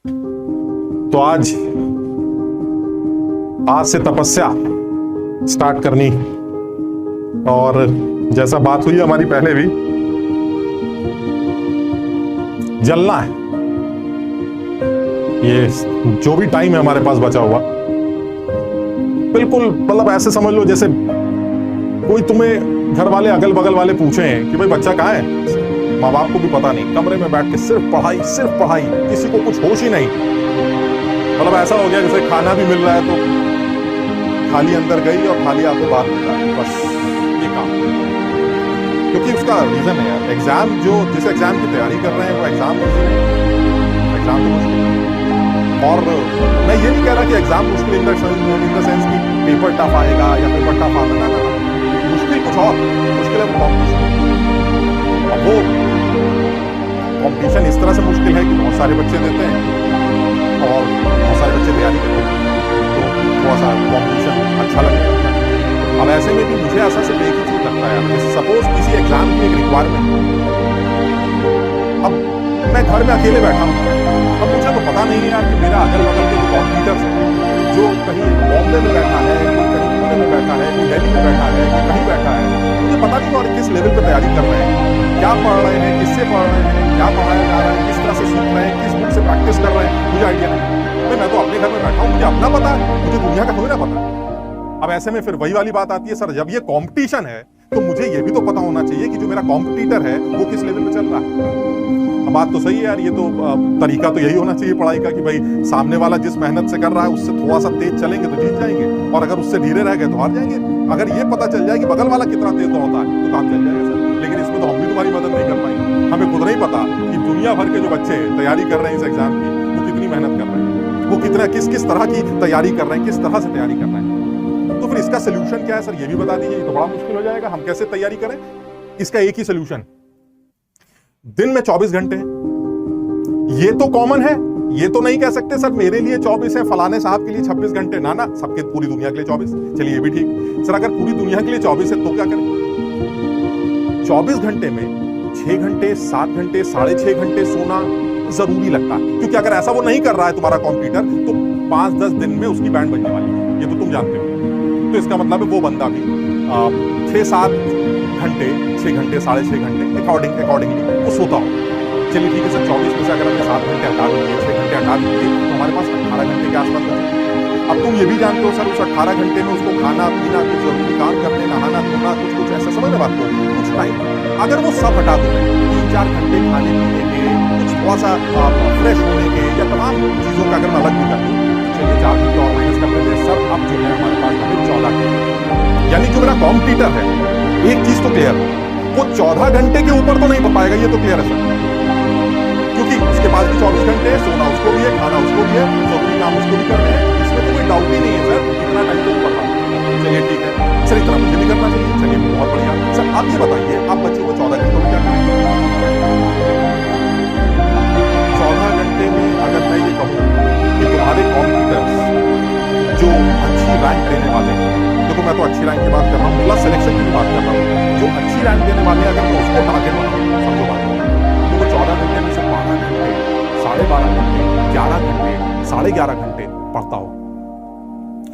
तो आज से तपस्या स्टार्ट करनी, और जैसा बात हुई हमारी पहले भी, जलना है। ये जो भी टाइम है हमारे पास बचा हुआ, बिल्कुल मतलब ऐसे समझ लो जैसे कोई तुम्हें घर वाले अगल बगल वाले पूछे हैं कि भाई बच्चा कहाँ है, माँ बाप को भी पता नहीं, कमरे में बैठ के सिर्फ पढ़ाई, किसी को कुछ होश ही नहीं। मतलब ऐसा हो गया जैसे खाना भी मिल रहा है तो थाली अंदर गई और थाली आपको बाहर मिला, बस ये काम। क्योंकि उसका रीजन है यार, एग्जाम जिस एग्जाम की तैयारी कर रहे हैं वो एग्जाम तो मुश्किल है। और मैं ये नहीं कह रहा कि एग्जाम मुश्किल इन द सेंस कि पेपर टफ आएगा या पेपर टफ आता ना, मुश्किल कुछ और, मुश्किल है वो कॉम्पिटिशन। अब वो कॉम्पिटिशन इस तरह से मुश्किल है कि बहुत सारे बच्चे देते हैं और बहुत सारे बच्चे तैयारी करते हैं, तो थोड़ा सा कॉम्पिटिशन अच्छा लगता है। अब ऐसे में भी मुझे ऐसा सिर्फ एक ही चीज लगता है, जैसे सपोज किसी एग्जाम की एक रिक्वायरमेंट, अब मैं घर में अकेले बैठा हूँ, अब मुझे तो पता नहीं है यार कि मेरा अगल बगल के जो कॉम्पिटिटर्स हैं, जो कहीं बॉम्बे में बैठा है, कोई कहीं पुणे में बैठा है, कोई दिल्ली में बैठा है, कोई कहीं बैठा है, मुझे पता नहीं और किस लेवल पे तैयारी कर रहे हैं, क्या पढ़ रहे हैं, किससे पढ़ रहे हैं, क्या पढ़ाया जा रहा है, किस तरह से सीख रहे हैं, किस बुक से प्रैक्टिस कर रहे हैं, मुझे आइडिया नहीं। मैं तो अपने घर में बैठा हूँ, मुझे अपना पता है, मुझे दुनिया का थोड़ी ना पता। अब ऐसे में फिर वही वाली बात आती है, सर जब ये कॉम्पिटिशन है तो मुझे ये भी तो पता होना चाहिए कि जो मेरा कॉम्पिटिटर है वो किस लेवल पे चल रहा है। अब बात तो सही है यार, ये तो तरीका तो यही होना चाहिए पढ़ाई का कि भाई सामने वाला जिस मेहनत से कर रहा है उससे थोड़ा सा तेज चलेंगे तो जीत जाएंगे, और अगर उससे धीरे रह गए तो हार जाएंगे। अगर ये पता चल जाए कि बगल वाला कितना तेज दौड़ता है तो काम चल जाएगा सर। लेकिन इसमें तो हम भी तुम्हारी मदद नहीं कर पाएंगे, हमें खुद नहीं पता कि दुनिया भर के जो बच्चे तैयारी कर रहे हैं इस एग्जाम की, वो कितनी मेहनत कर रहे हैं, वो कितना किस तरह की तैयारी कर रहे हैं, किस तरह से तैयारी कर रहे हैं। तो फिर इसका सोल्यूशन क्या है सर, ये भी बता दीजिए। ये तो बड़ा मुश्किल हो जाएगा, हम कैसे तैयारी करें? इसका एक ही सोल्यूशन, दिन में 24 घंटे हैं। ये तो कॉमन है, ये तो नहीं कह सकते सर मेरे लिए 24 है, फलाने साहब के लिए 26 घंटे, ना सबके पूरी दुनिया के लिए 24। चलिए ये भी ठीक। सर अगर पूरी दुनिया के लिए 24 है तो क्या करें? 24 घंटे में 6 घंटे, 7 घंटे, 6.5 घंटे सोना जरूरी लगता है, क्योंकि अगर ऐसा वो नहीं कर रहा है तुम्हारा कॉम्पिटिटर तो 5-10 दिन में उसकी बैंड बनने वाली है, ये तो तुम जानते हो। तो इसका मतलब है वो बंदा भी 6-7 घंटे, 6 घंटे, 6.5 घंटे अकॉर्डिंगली वो सोता हो। चलिए ठीक है सर, 24 में से अगर हमने 7 घंटे हटा दिए, 6 घंटे हटा दिए, तो हमारे पास 18 घंटे के आसपास बचे। अब तुम ये भी जानते हो सर उस 18 घंटे में उसको खाना पीना, कुछ जरूरी काम करने, नहाना धोना, कुछ ऐसा, समझ बात को कुछ टाइम अगर वो सब हटा दो, 3-4 घंटे खाने पीने के, कुछ थोड़ा सा फ्रेश होने के या तमाम चीजों का अगर मैं अलग भी कर दूँ, चलिए 4 घंटे और माइनस कर लेते हैं सर। अब जो है हमारे पास 14 घंटे, यानी जो मेरा कॉम्पिटिटर है, एक चीज तो क्लियर है, वो 14 घंटे के ऊपर तो नहीं पढ़ पाएगा, ये तो क्लियर है सर, क्योंकि उसके पास भी 24 घंटे है, सोना उसको भी है, खाना उसको भी है, जरूरी काम उसको भी करने हैं, इसमें तो कोई डाउट ही नहीं है सर, इतना टाइम तो पढ़ पाएगा। चलिए ठीक है सर, इतना मुझे भी करना चाहिए, चलिए बहुत बढ़िया। सर आप ये बताइए, आप बच्चे को 14 घंटों में क्या करेंगे? 14 घंटे में अगर मैं ये कहूँ कि तुम्हारे कॉम्पिटिटर्स जो अच्छी रैंक देने वाले हैं, देखो मैं तो अच्छी रैंक की बात कर रहा हूँ, प्लस सिलेक्शन की भी बात कर रहा हूँ, जो अच्छी रैंक देने वाले हैं अगर मैं उसको टारगेट बनाऊँ, समझो बात, तो वो 14 घंटे में से 12 घंटे, 12.5 घंटे, 11 घंटे, 11.5 घंटे पढ़ता हो।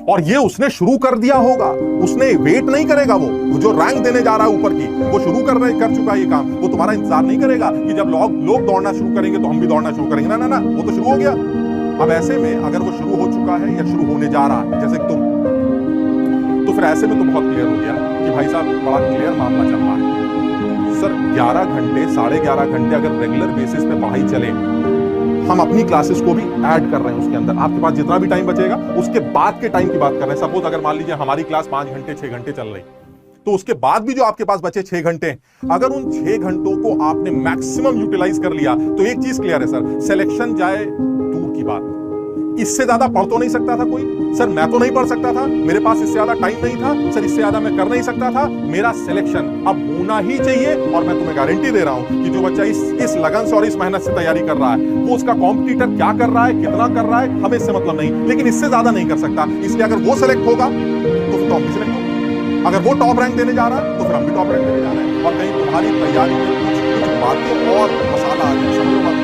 और ये उसने शुरू कर दिया होगा, उसने वेट नहीं करेगा, वो जो रैंक देने जा रहा है ऊपर की, वो शुरू कर चुका है ये काम, वो तुम्हारा इंतजार नहीं करेगा कि जब लोग दौड़ना शुरू करेंगे तो हम भी दौड़ना शुरू करेंगे, ना, वो तो शुरू हो गया। अब ऐसे में अगर वो शुरू हो चुका है या शुरू होने जा रहा है जैसे तुम, तो फिर ऐसे में तो बहुत क्लियर हो गया कि भाई साहब बड़ा क्लियर मामला चल रहा है सर। 11 घंटे, 11.5 घंटे अगर रेगुलर बेसिस पे पढ़ाई चले, हम अपनी क्लासेस को भी ऐड कर रहे हैं उसके अंदर, आपके पास जितना भी टाइम बचेगा उसके बाद के टाइम की बात कर रहे हैं। सपोज अगर मान लीजिए हमारी क्लास 5 घंटे 6 घंटे चल रही, तो उसके बाद भी जो आपके पास बचे 6 घंटे, अगर उन 6 घंटों को आपने मैक्सिमम यूटिलाइज कर लिया, तो एक चीज क्लियर है सर, सिलेक्शन जाए दूर की बात, इससे ज्यादा पढ़ तो नहीं सकता था कोई सर, मैं तो नहीं पढ़ सकता था, मेरे पास इससे ज्यादा टाइम नहीं था सर, इससे ज्यादा मैं कर नहीं सकता था, मेरा सिलेक्शन अब होना ही चाहिए। और मैं तुम्हें गारंटी दे रहा हूं कि जो बच्चा इस लगन से और इस मेहनत से तैयारी कर रहा है, वो उसका कॉम्पिटिटर क्या कर रहा है, कितना कर रहा है, हमें इससे मतलब नहीं, लेकिन इससे ज्यादा नहीं कर सकता। इसलिए अगर वो सिलेक्ट होगा तो फिर हम भी सिलेक्ट होंगे, अगर वो टॉप रैंक देने जा रहा है तो फिर हम भी टॉप रैंक देने जा रहे हैं। और कहीं तुम्हारी तैयारी में कुछ बातें और मसाला आ जाए, समझो बात,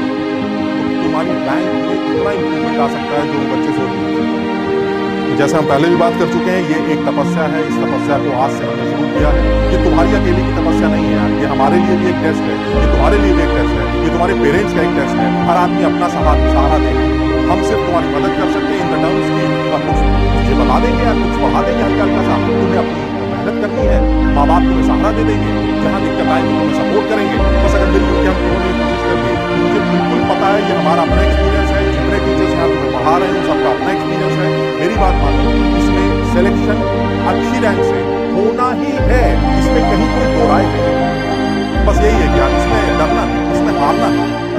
तुम्हारी रैंक में कितना इंप्रूवमेंट आ सकता है जो बच्चे सोच नहीं सकते। जैसे हम पहले भी बात कर चुके हैं, ये एक तपस्या है। इस तपस्या को आज से हमने शुरू किया है। ये तुम्हारी अकेले की तपस्या नहीं है यार, ये हमारे लिए भी एक टेस्ट है, ये तुम्हारे लिए भी एक टेस्ट है, ये तुम्हारे पेरेंट्स का एक टेस्ट है। हर आदमी अपना सहारा देगा। हम सिर्फ तुम्हारी मदद कर सकते हैं इन द टर्म्स की कुछ चीजें बता देंगे या कुछ पढ़ा देंगे हल्का हल्का सा। तुम्हें अपनी मेहनत करनी है, माँ बाप तुम्हें सहारा दे देंगे, जहाँ दिक्कत आएगी तुम्हें सपोर्ट करेंगे। बस अगर मिलजुल के हम लोगों ने कोशिश कर दी, मुझे बिल्कुल पता है ये हमारा अपना एक्सपीरियंस है, जितने टीचर्स यहाँ तुम्हें पढ़ा रहे हैं उन सबका अपना एक्सपीरियंस है। मेरी बात मानो, इसमें सिलेक्शन अच्छी रैंक से होना ही है, इसमें कहीं कोई दो राय है। बस यही है कि आप इसमें डरना नहीं, इसमें हारना नहीं।